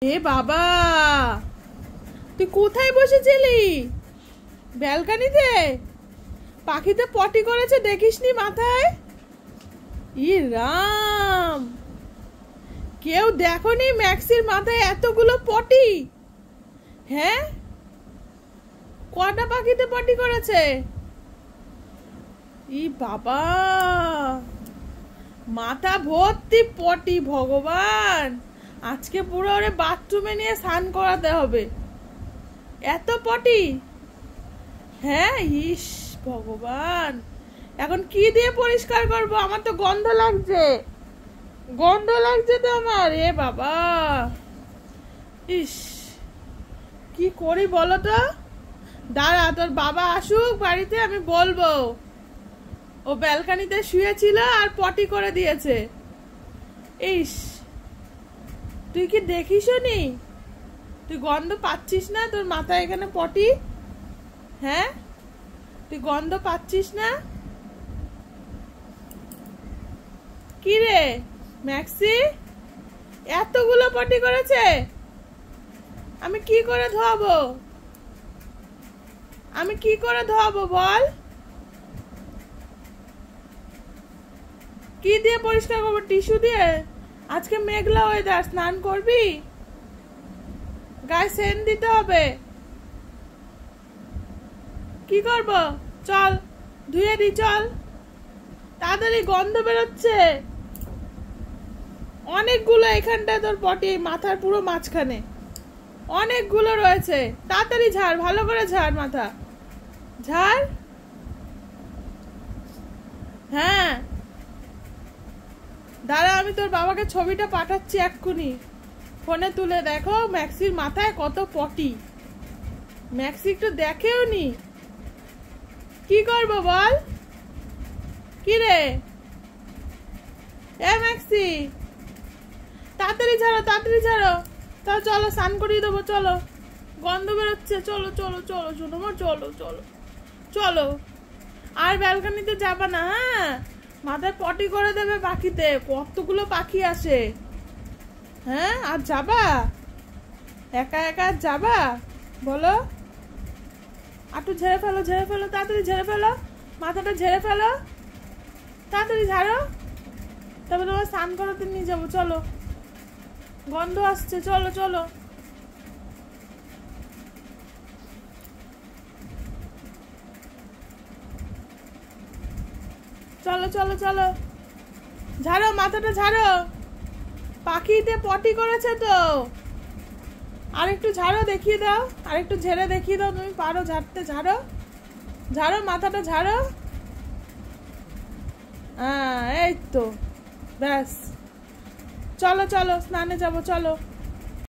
এ বাবা, তুই কোথায় বসেছিলি? ব্যালকনিতে? পাখিতে পটি করেছে দেখিসনি মাথায়? ই রাম, কেউ দেখোনি ম্যাক্সির মাথায় এতগুলো পটি? হ্যাঁ, কটা পাখিতে পটি করেছে? ই বাবা, মাথা ভর্তি পটি। ভগবান, আজকে পুরো ওরে বাথরুমে নিয়ে স্নান করাতে হবে, এত পটি। হ্যাঁ, ইস ভগবান, এখন কি দিয়ে পরিষ্কার করব? আমার তো গন্ধ লাগছে, গন্ধ লাগছে তো আমার। এ বাবা, ইস, কি করি বলো তো? দাঁড়া, তোর বাবা আসুক বাড়িতে, আমি বলবো। ও ব্যালকনিতে শুয়েছিল আর পটি করে দিয়েছে। ইস, তুই কি দেখিস নি? তুই গন্ধ পাচ্ছিস না? তোর মাথায় এখানে পটি। হ্যাঁ, তুই গন্ধ পাচ্ছিস না? কি রে ম্যাক্সি, এতগুলো পটি করেছে, আমি কি করে ধোয়াবো? আমি কি করে ধোয়াবো বল? কি দিয়ে পরিষ্কার করবো? টিস্যু দিয়ে? আজকে মেঘলা ওয়েদার, স্নান করবি? গায়ে সেন্ট দিতে হবে। কি করব? চল ধুয়ে দি, চল তাড়াতাড়ি, গন্ধ বেরোচ্ছে অনেকগুলো। এখানটায় তোর পটি মাথার পুরো মাঝখানে অনেকগুলো রয়েছে। তাড়াতাড়ি ঝাড়, ভালো করে ঝাড়, মাথা ঝাড়। হ্যাঁ, দাঁড়া, আমি তোর বাবাকে ছবিটা পাঠাচ্ছি এক্ষুনি। ফোনে তুলে দেখো ম্যাক্সির মাথায় কত পটি। ম্যাক্সি একটু দেখেও নি। কি করবো বল? কি রে এ ম্যাক্সি, তাড়াতাড়ি ঝাড়ো, তাড়াতাড়ি ঝাড়ো। তাও চলো, স্নান করিয়ে দেবো, চলো। গন্ধ বেরোচ্ছে, চলো চলো চলো, শোনো মা, চলো চলো চলো। আর ব্যালকনিতে যাবা না, হ্যাঁ? মাথায় পটি করে দেবে পাখিতে, কতগুলো পাখি আসে। হ্যাঁ, আর যাবা? একা একা যাবা বলো? একটু ঝেড়ে ফেলো, ঝেড়ে ফেলো, তাড়াতাড়ি ঝেড়ে ফেলো, মাথাটা ঝেড়ে ফেলো, তাড়াতাড়ি ঝাড়ো। তারপর তোমার স্নান করাতে নিয়ে যাবো, চলো। গন্ধ আসছে, চলো চলো। চলো চলো চলো, ঝাড়ো, মাথাটা ঝাড়ো। পাখিতে পটি করেছে তো। আরেকটু ঝাড়ো, দেখিয়ে দাও, আরেকটু ঝেড়ে দেখিয়ে দাও, তুমি পারো ঝাড়তে। ঝাড়ো ঝাড়ো, মাথাটা ঝাড়ো। হ্যাঁ, এই তো, ব্যাস। চলো চলো, স্নানে যাবো, চলো।